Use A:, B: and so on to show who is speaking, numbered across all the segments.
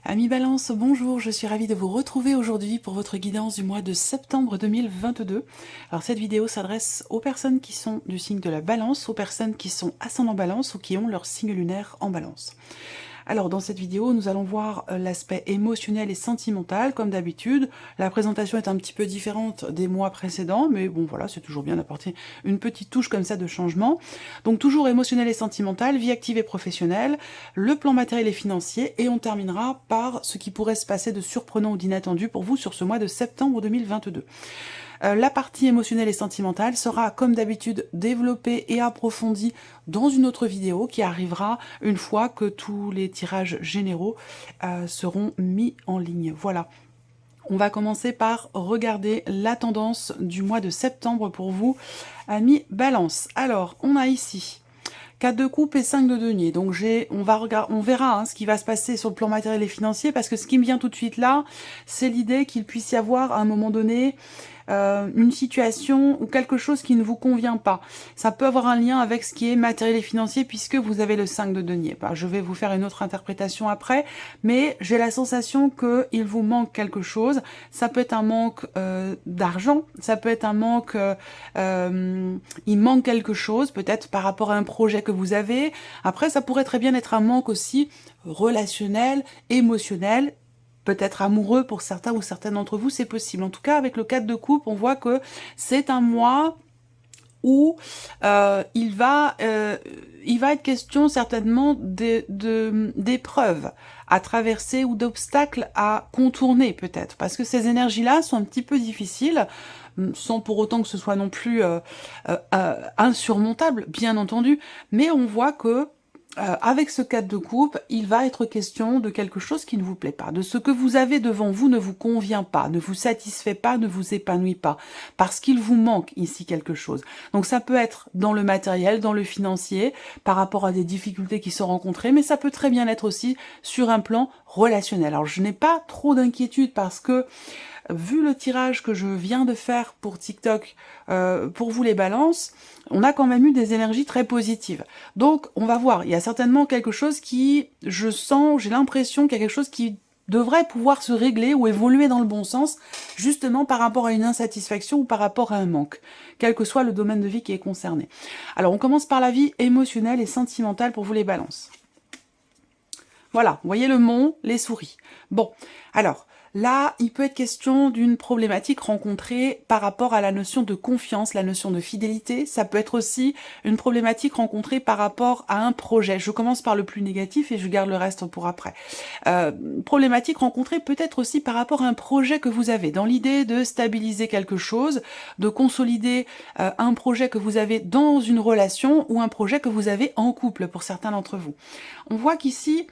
A: Amis Balance, bonjour, je suis ravie de vous retrouver aujourd'hui pour votre guidance du mois de septembre 2022. Alors cette vidéo s'adresse aux personnes qui sont du signe de la Balance, aux personnes qui sont ascendant Balance ou qui ont leur signe lunaire en Balance. Alors dans cette vidéo, nous allons voir l'aspect émotionnel et sentimental, comme d'habitude. La présentation est un petit peu différente des mois précédents, mais bon voilà, c'est toujours bien d'apporter une petite touche comme ça de changement. Donc toujours émotionnel et sentimental, vie active et professionnelle, le plan matériel et financier, et on terminera par ce qui pourrait se passer de surprenant ou d'inattendu pour vous sur ce mois de septembre 2022. La partie émotionnelle et sentimentale sera, comme d'habitude, développée et approfondie dans une autre vidéo qui arrivera une fois que tous les tirages généraux seront mis en ligne. Voilà. On va commencer par regarder la tendance du mois de septembre pour vous, amis Balance. Alors, on a ici 4 de coupe et 5 de denier. Donc on verra ce qui va se passer sur le plan matériel et financier, parce que ce qui me vient tout de suite là, c'est l'idée qu'il puisse y avoir à un moment donné une situation ou quelque chose qui ne vous convient pas. Ça peut avoir un lien avec ce qui est matériel et financier puisque vous avez le 5 de denier. Je vais vous faire une autre interprétation après, mais j'ai la sensation qu'il vous manque quelque chose. Ça peut être un manque d'argent, ça peut être un manque, il manque quelque chose peut-être par rapport à un projet que vous avez. Après, ça pourrait très bien être un manque aussi relationnel, émotionnel, peut-être amoureux pour certains ou certaines d'entre vous, c'est possible. En tout cas, avec le 4 de coupe, on voit que c'est un mois où il va être question certainement d'épreuves à traverser ou d'obstacles à contourner peut-être, parce que ces énergies-là sont un petit peu difficiles, sans pour autant que ce soit non plus insurmontable, bien entendu, mais on voit que avec ce 4 de coupe, il va être question de quelque chose qui ne vous plaît pas, de ce que vous avez devant vous ne vous convient pas, ne vous satisfait pas, ne vous épanouit pas, parce qu'il vous manque ici quelque chose. Donc ça peut être dans le matériel, dans le financier, par rapport à des difficultés qui sont rencontrées, mais ça peut très bien être aussi sur un plan relationnel. Alors je n'ai pas trop d'inquiétude parce que vu le tirage que je viens de faire pour TikTok, pour vous les balances, on a quand même eu des énergies très positives. Donc on va voir, il y a certainement quelque chose qui, je sens, j'ai l'impression qu'il y a quelque chose qui devrait pouvoir se régler ou évoluer dans le bon sens, justement par rapport à une insatisfaction ou par rapport à un manque, quel que soit le domaine de vie qui est concerné. Alors on commence par la vie émotionnelle et sentimentale pour vous les balances. Voilà, vous voyez le mont, les souris. Bon, alors, là, il peut être question d'une problématique rencontrée par rapport à la notion de confiance, la notion de fidélité. Ça peut être aussi une problématique rencontrée par rapport à un projet. Je commence par le plus négatif et je garde le reste pour après. Problématique rencontrée peut-être aussi par rapport à un projet que vous avez, dans l'idée de stabiliser quelque chose, de consolider un projet que vous avez dans une relation ou un projet que vous avez en couple pour certains d'entre vous. On voit qu'ici,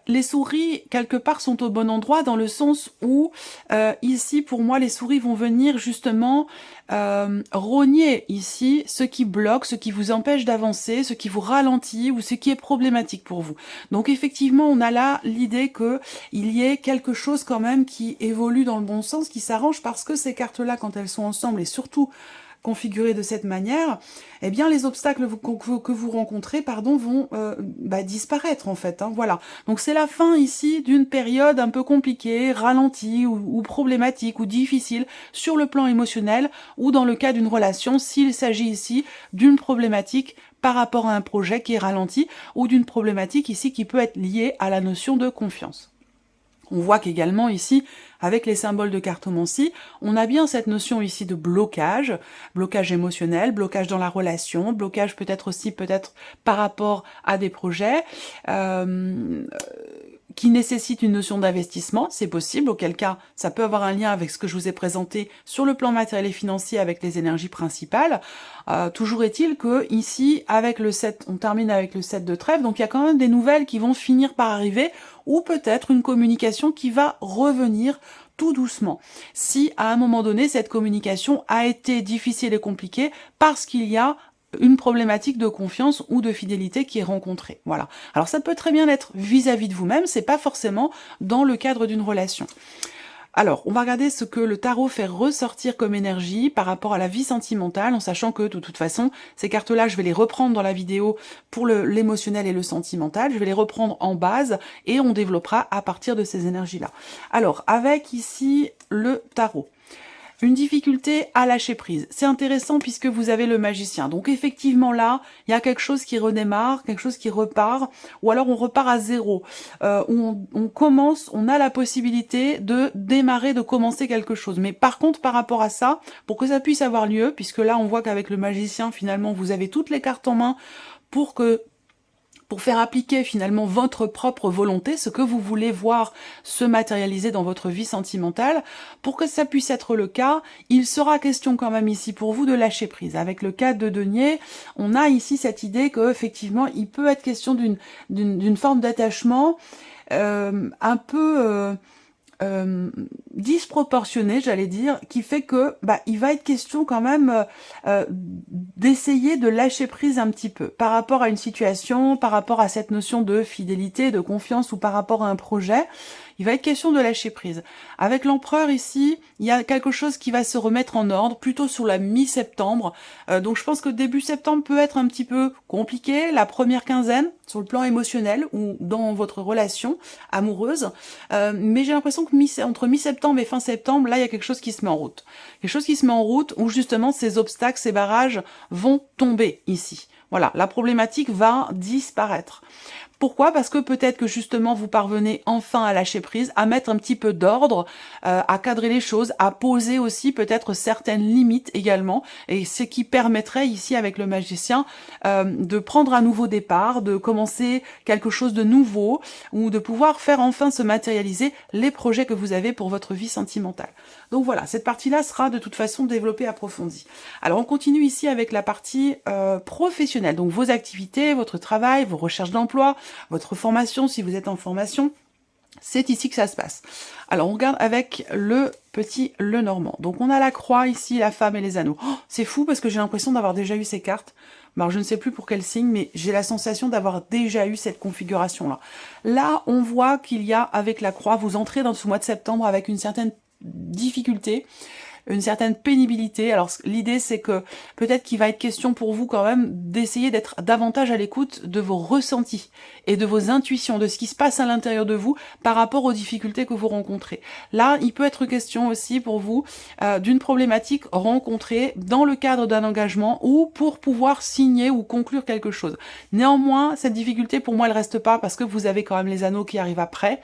A: les souris, quelque part, sont au bon endroit dans le sens où, ici, pour moi, les souris vont venir justement rogner ici ce qui bloque, ce qui vous empêche d'avancer, ce qui vous ralentit ou ce qui est problématique pour vous. Donc effectivement, on a là l'idée qu'il y ait quelque chose quand même qui évolue dans le bon sens, qui s'arrange parce que ces cartes-là, quand elles sont ensemble, et surtout configuré de cette manière, eh bien les obstacles que vous rencontrez vont disparaître en fait. Hein, voilà. Donc c'est la fin ici d'une période un peu compliquée, ralentie ou problématique ou difficile sur le plan émotionnel ou dans le cas d'une relation, s'il s'agit ici d'une problématique par rapport à un projet qui est ralenti ou d'une problématique ici qui peut être liée à la notion de confiance. On voit qu'également ici, avec les symboles de cartomancie, on a bien cette notion ici de blocage, blocage émotionnel, blocage dans la relation, blocage peut-être aussi par rapport à des projets, qui nécessite une notion d'investissement, c'est possible, auquel cas ça peut avoir un lien avec ce que je vous ai présenté sur le plan matériel et financier avec les énergies principales. Toujours est-il que ici, avec le 7, on termine avec le 7 de trèfle, donc il y a quand même des nouvelles qui vont finir par arriver, ou peut-être une communication qui va revenir tout doucement. Si à un moment donné, cette communication a été difficile et compliquée parce qu'il y a une problématique de confiance ou de fidélité qui est rencontrée. Voilà. Alors ça peut très bien être vis-à-vis de vous-même, c'est pas forcément dans le cadre d'une relation. Alors, on va regarder ce que le tarot fait ressortir comme énergie par rapport à la vie sentimentale, en sachant que, de toute façon, ces cartes-là, je vais les reprendre dans la vidéo pour l'émotionnel et le sentimental, je vais les reprendre en base, et on développera à partir de ces énergies-là. Alors, avec ici le tarot. Une difficulté à lâcher prise. C'est intéressant puisque vous avez le magicien. Donc effectivement là, il y a quelque chose qui redémarre, quelque chose qui repart, ou alors on repart à zéro. On commence, on a la possibilité de démarrer, de commencer quelque chose. Mais par contre, par rapport à ça, pour que ça puisse avoir lieu, puisque là on voit qu'avec le magicien, finalement, vous avez toutes les cartes en main pour faire appliquer finalement votre propre volonté, ce que vous voulez voir se matérialiser dans votre vie sentimentale. Pour que ça puisse être le cas, il sera question quand même ici pour vous de lâcher prise. Avec le cas de denier, on a ici cette idée qu'effectivement, il peut être question d'une forme d'attachement un peu disproportionné, j'allais dire, qui fait que il va être question quand même d'essayer de lâcher prise un petit peu par rapport à une situation, par rapport à cette notion de fidélité, de confiance ou par rapport à un projet. Il va être question de lâcher prise. Avec l'empereur ici, il y a quelque chose qui va se remettre en ordre, plutôt sur la mi-septembre. Donc je pense que début septembre peut être un petit peu compliqué, la première quinzaine, sur le plan émotionnel ou dans votre relation amoureuse. Mais j'ai l'impression que entre mi-septembre et fin septembre, là, il y a quelque chose qui se met en route. Quelque chose qui se met en route où justement ces obstacles, ces barrages vont tomber ici. Voilà, la problématique va disparaître. Pourquoi? Parce que peut-être que justement vous parvenez enfin à lâcher prise, à mettre un petit peu d'ordre, à cadrer les choses, à poser aussi peut-être certaines limites également, et ce qui permettrait ici avec le magicien de prendre un nouveau départ, de commencer quelque chose de nouveau, ou de pouvoir faire enfin se matérialiser les projets que vous avez pour votre vie sentimentale. Donc voilà, cette partie-là sera de toute façon développée, approfondie. Alors on continue ici avec la partie professionnelle, donc vos activités, votre travail, vos recherches d'emploi, votre formation, si vous êtes en formation, c'est ici que ça se passe. Alors on regarde avec le petit Lenormand. Donc on a la croix ici, la femme et les anneaux. Oh, c'est fou parce que j'ai l'impression d'avoir déjà eu ces cartes. Alors je ne sais plus pour quel signe, mais j'ai la sensation d'avoir déjà eu cette configuration-là. Là, on voit qu'il y a avec la croix, vous entrez dans ce mois de septembre avec une certaine difficulté, une certaine pénibilité. Alors l'idée c'est que peut-être qu'il va être question pour vous quand même d'essayer d'être davantage à l'écoute de vos ressentis et de vos intuitions, de ce qui se passe à l'intérieur de vous par rapport aux difficultés que vous rencontrez. Là, il peut être question aussi pour vous d'une problématique rencontrée dans le cadre d'un engagement ou pour pouvoir signer ou conclure quelque chose. Néanmoins, cette difficulté pour moi elle reste pas parce que vous avez quand même les anneaux qui arrivent après.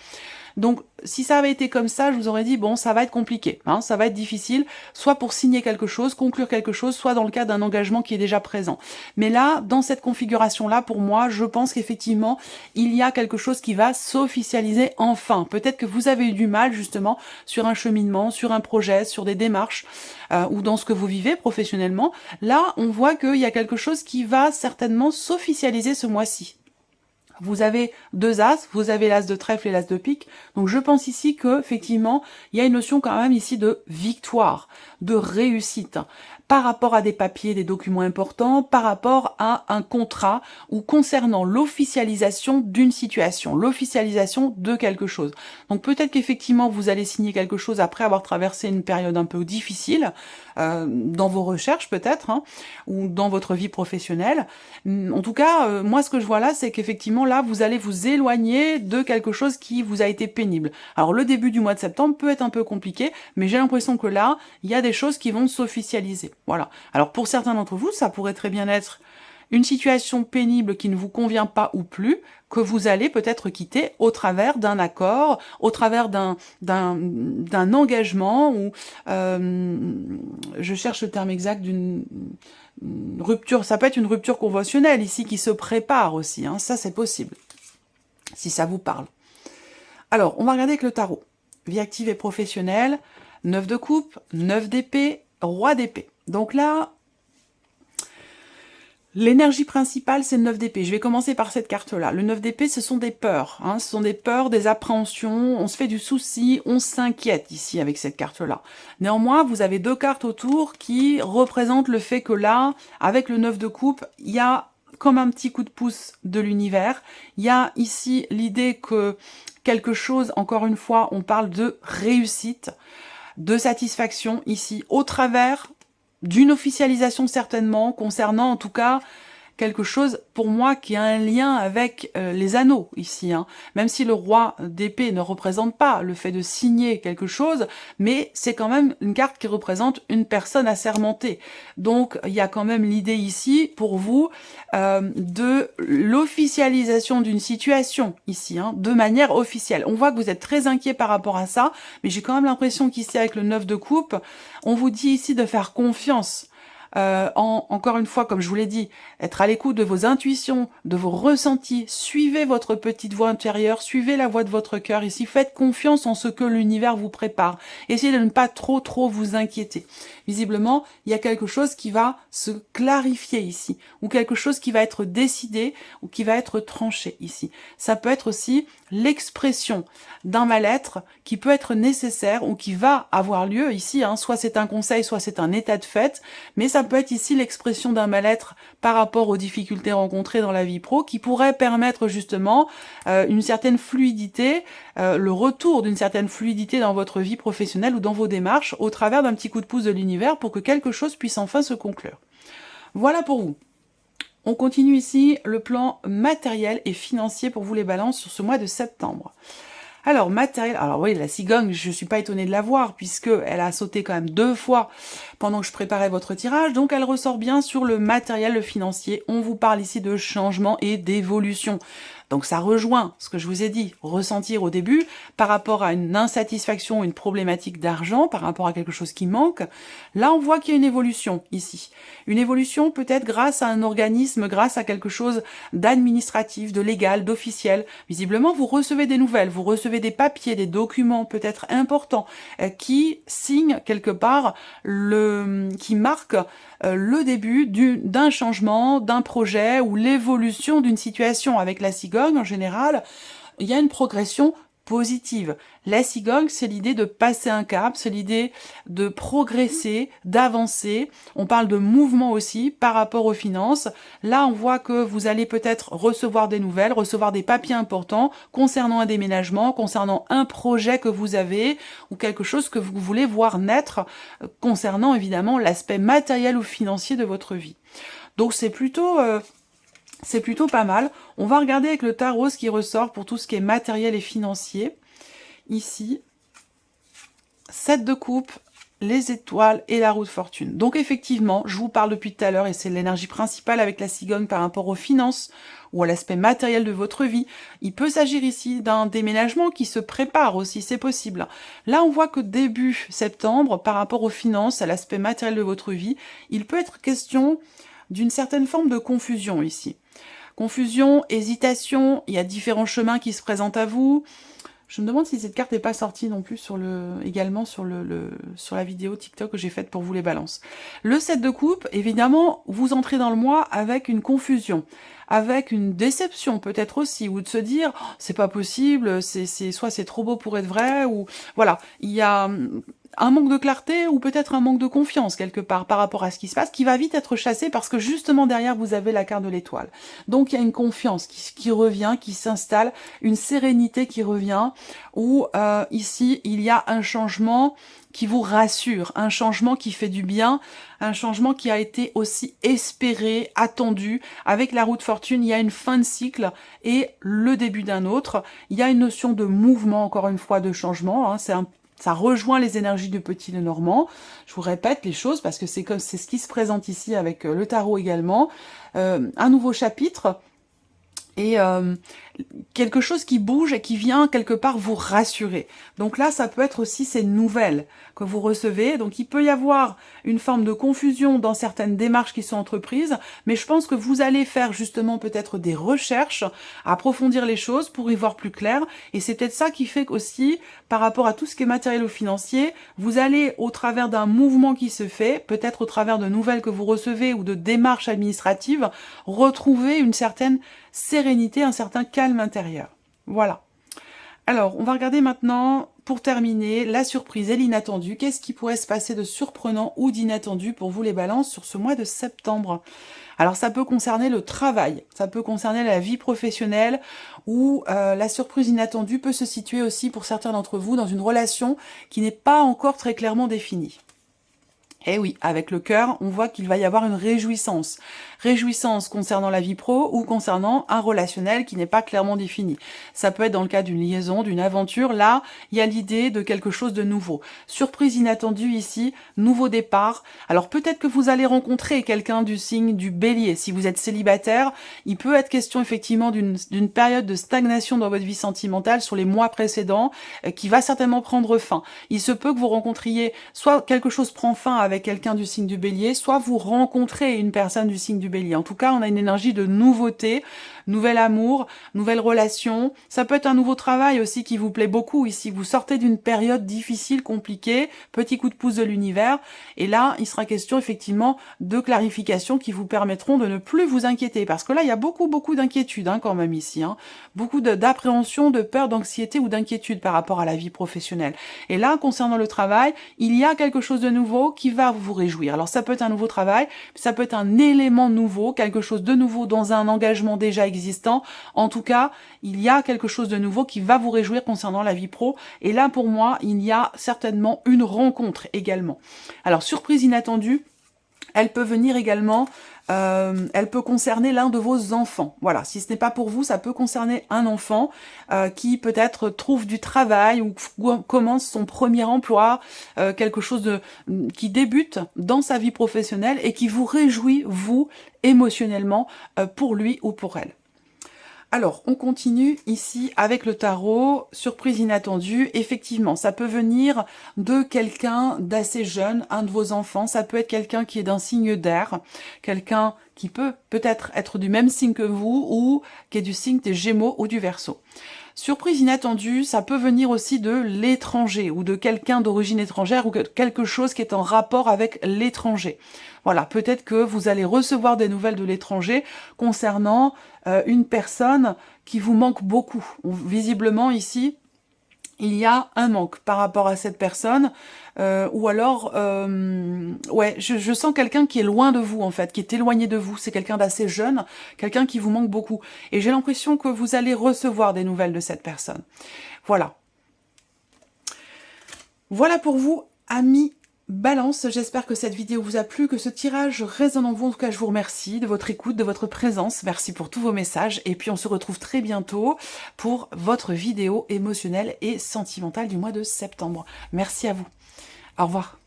A: Donc, si ça avait été comme ça, je vous aurais dit, bon, ça va être compliqué, hein, ça va être difficile, soit pour signer quelque chose, conclure quelque chose, soit dans le cadre d'un engagement qui est déjà présent. Mais là, dans cette configuration-là, pour moi, je pense qu'effectivement, il y a quelque chose qui va s'officialiser enfin. Peut-être que vous avez eu du mal, justement, sur un cheminement, sur un projet, sur des démarches, ou dans ce que vous vivez professionnellement. Là, on voit qu'il y a quelque chose qui va certainement s'officialiser ce mois-ci. Vous avez deux as, vous avez l'as de trèfle et l'as de pique. Donc je pense ici que effectivement, il y a une notion quand même ici de victoire, de réussite. par rapport à des papiers, des documents importants, par rapport à un contrat ou concernant l'officialisation d'une situation, l'officialisation de quelque chose. Donc peut-être qu'effectivement vous allez signer quelque chose après avoir traversé une période un peu difficile, dans vos recherches peut-être, hein, ou dans votre vie professionnelle. En tout cas, moi ce que je vois là, c'est qu'effectivement là, vous allez vous éloigner de quelque chose qui vous a été pénible. Alors le début du mois de septembre peut être un peu compliqué, mais j'ai l'impression que là, il y a des choses qui vont s'officialiser. Voilà. Alors pour certains d'entre vous, ça pourrait très bien être une situation pénible qui ne vous convient pas ou plus, que vous allez peut-être quitter au travers d'un accord, au travers d'un engagement, ou je cherche le terme exact, d'une rupture, ça peut être une rupture conventionnelle ici qui se prépare aussi, hein, ça c'est possible, si ça vous parle. Alors, on va regarder avec le tarot. Vie active et professionnelle, 9 de coupe, 9 d'épée, roi d'épée. Donc là, l'énergie principale, c'est le 9 d'épée. Je vais commencer par cette carte-là. Le 9 d'épée, ce sont des peurs. Hein. Ce sont des peurs, des appréhensions. On se fait du souci, on s'inquiète ici avec cette carte-là. Néanmoins, vous avez 2 cartes autour qui représentent le fait que là, avec le 9 de coupe, il y a comme un petit coup de pouce de l'univers. Il y a ici l'idée que quelque chose, encore une fois, on parle de réussite, de satisfaction ici, au travers d'une officialisation certainement, concernant en tout cas quelque chose pour moi qui a un lien avec les anneaux ici, hein. Même si le roi d'épée ne représente pas le fait de signer quelque chose, mais c'est quand même une carte qui représente une personne assermentée. Donc il y a quand même l'idée ici pour vous de l'officialisation d'une situation ici, hein, de manière officielle. On voit que vous êtes très inquiet par rapport à ça, mais j'ai quand même l'impression qu'ici avec le 9 de coupe, on vous dit ici de faire confiance. Encore une fois, comme je vous l'ai dit, être à l'écoute de vos intuitions, de vos ressentis, suivez votre petite voix intérieure, suivez la voix de votre cœur ici, faites confiance en ce que l'univers vous prépare. Essayez de ne pas trop vous inquiéter. Visiblement, il y a quelque chose qui va se clarifier ici, ou quelque chose qui va être décidé, ou qui va être tranché ici. Ça peut être aussi l'expression d'un mal-être qui peut être nécessaire, ou qui va avoir lieu ici, hein. Soit c'est un conseil, soit c'est un état de fait, mais ça peut être ici l'expression d'un mal-être par rapport aux difficultés rencontrées dans la vie pro, qui pourrait permettre justement une certaine fluidité, le retour d'une certaine fluidité dans votre vie professionnelle ou dans vos démarches, au travers d'un petit coup de pouce de l'univers pour que quelque chose puisse enfin se conclure. Voilà pour vous. On continue ici le plan matériel et financier pour vous les balances sur ce mois de septembre. Alors, matériel, alors oui, la cigogne, je ne suis pas étonnée de la voir, puisqu'elle a sauté quand même 2 fois pendant que je préparais votre tirage, donc elle ressort bien sur le matériel, le financier. On vous parle ici de changement et d'évolution. Donc ça rejoint ce que je vous ai dit, ressentir au début, par rapport à une insatisfaction, une problématique d'argent, par rapport à quelque chose qui manque. Là, on voit qu'il y a une évolution ici. Une évolution peut-être grâce à un organisme, grâce à quelque chose d'administratif, de légal, d'officiel. Visiblement, vous recevez des nouvelles, vous recevez des papiers, des documents peut-être importants qui signent quelque part, qui marquent le début d'un changement, d'un projet ou l'évolution d'une situation. Avec la cigogne, en général, il y a une progression positive. La cigogne, c'est l'idée de passer un cap, c'est l'idée de progresser, d'avancer. On parle de mouvement aussi par rapport aux finances. Là, on voit que vous allez peut-être recevoir des nouvelles, recevoir des papiers importants concernant un déménagement, concernant un projet que vous avez ou quelque chose que vous voulez voir naître concernant évidemment l'aspect matériel ou financier de votre vie. Donc c'est plutôt pas mal. On va regarder avec le tarot ce qui ressort pour tout ce qui est matériel et financier. Ici, 7 de coupe, les étoiles et la roue de fortune. Donc effectivement, je vous parle depuis tout à l'heure et c'est l'énergie principale avec la cigogne par rapport aux finances ou à l'aspect matériel de votre vie. Il peut s'agir ici d'un déménagement qui se prépare aussi, c'est possible. Là, on voit que début septembre, par rapport aux finances, à l'aspect matériel de votre vie, il peut être question d'une certaine forme de confusion ici. Confusion, hésitation, il y a différents chemins qui se présentent à vous. Je me demande si cette carte n'est pas sortie non plus également sur la vidéo TikTok que j'ai faite pour vous les balances. Le 7 de coupe, évidemment, vous entrez dans le mois avec une confusion, avec une déception peut-être aussi, ou de se dire oh, c'est pas possible, soit c'est trop beau pour être vrai, ou voilà, il y a un manque de clarté ou peut-être un manque de confiance quelque part par rapport à ce qui se passe, qui va vite être chassé parce que justement derrière vous avez la carte de l'étoile. Donc il y a une confiance qui revient, qui s'installe, une sérénité qui revient, où ici il y a un changement qui vous rassure, un changement qui fait du bien, un changement qui a été aussi espéré, attendu. Avec la roue de fortune, il y a une fin de cycle et le début d'un autre. Il y a une notion de mouvement, encore une fois, de changement. Hein. Ça rejoint les énergies du Petit Lenormand. Je vous répète les choses parce que c'est ce qui se présente ici avec le tarot également. Un nouveau chapitre et quelque chose qui bouge et qui vient quelque part vous rassurer. Donc là, ça peut être aussi ces nouvelles que vous recevez. Donc il peut y avoir une forme de confusion dans certaines démarches qui sont entreprises, mais je pense que vous allez faire justement peut-être des recherches, approfondir les choses pour y voir plus clair. Et c'est peut-être ça qui fait qu'aussi, par rapport à tout ce qui est matériel ou financier, vous allez, au travers d'un mouvement qui se fait, peut-être au travers de nouvelles que vous recevez ou de démarches administratives, retrouver une certaine sérénité, un certain calme intérieur. Voilà. Alors, on va regarder maintenant, pour terminer, la surprise et l'inattendu. Qu'est-ce qui pourrait se passer de surprenant ou d'inattendu pour vous les balances sur ce mois de septembre? Alors, ça peut concerner le travail, ça peut concerner la vie professionnelle, ou la surprise inattendue peut se situer aussi pour certains d'entre vous dans une relation qui n'est pas encore très clairement définie. Eh oui, avec le cœur, on voit qu'il va y avoir une réjouissance. Réjouissance concernant la vie pro ou concernant un relationnel qui n'est pas clairement défini. Ça peut être dans le cas d'une liaison, d'une aventure. Là, il y a l'idée de quelque chose de nouveau. Surprise inattendue ici, nouveau départ. Alors peut-être que vous allez rencontrer quelqu'un du signe du Bélier. Si vous êtes célibataire, il peut être question effectivement d'une période de stagnation dans votre vie sentimentale sur les mois précédents qui va certainement prendre fin. Il se peut que vous rencontriez, soit quelque chose prend fin avec quelqu'un du signe du Bélier, soit vous rencontrez une personne du signe du Bélier. En tout cas, on a une énergie de nouveauté, nouvel amour, nouvelle relation. Ça peut être un nouveau travail aussi qui vous plaît beaucoup ici. Vous sortez d'une période difficile, compliquée, petit coup de pouce de l'univers. Et là, il sera question effectivement de clarification qui vous permettront de ne plus vous inquiéter. Parce que là, il y a beaucoup d'inquiétudes quand même ici. Beaucoup d'appréhension, de peur, d'anxiété ou d'inquiétude par rapport à la vie professionnelle. Et là, concernant le travail, il y a quelque chose de nouveau qui va vous réjouir. Alors ça peut être un nouveau travail, ça peut être un élément nouveau, quelque chose de nouveau dans un engagement déjà existant. En tout cas, il y a quelque chose de nouveau qui va vous réjouir concernant la vie pro. Et là, pour moi, il y a certainement une rencontre également. Alors, surprise inattendue, elle peut venir également, elle peut concerner l'un de vos enfants. Voilà, si ce n'est pas pour vous, ça peut concerner un enfant qui peut-être trouve du travail ou commence son premier emploi, quelque chose qui débute dans sa vie professionnelle et qui vous réjouit, vous, émotionnellement, pour lui ou pour elle. Alors, on continue ici avec le tarot, surprise inattendue. Effectivement, ça peut venir de quelqu'un d'assez jeune, un de vos enfants. Ça peut être quelqu'un qui est d'un signe d'air, quelqu'un qui peut peut-être être du même signe que vous ou qui est du signe des Gémeaux ou du Verseau. Surprise inattendue, ça peut venir aussi de l'étranger ou de quelqu'un d'origine étrangère ou quelque chose qui est en rapport avec l'étranger. Voilà, peut-être que vous allez recevoir des nouvelles de l'étranger concernant une personne qui vous manque beaucoup. Visiblement ici, il y a un manque par rapport à cette personne, ou alors, ouais, je sens quelqu'un qui est loin de vous en fait, qui est éloigné de vous, c'est quelqu'un d'assez jeune, quelqu'un qui vous manque beaucoup. Et j'ai l'impression que vous allez recevoir des nouvelles de cette personne. Voilà. Voilà pour vous, amis Balance, j'espère que cette vidéo vous a plu, que ce tirage résonne en vous. En tout cas, je vous remercie de votre écoute, de votre présence. Merci pour tous vos messages. Et puis, on se retrouve très bientôt pour votre vidéo émotionnelle et sentimentale du mois de septembre. Merci à vous. Au revoir.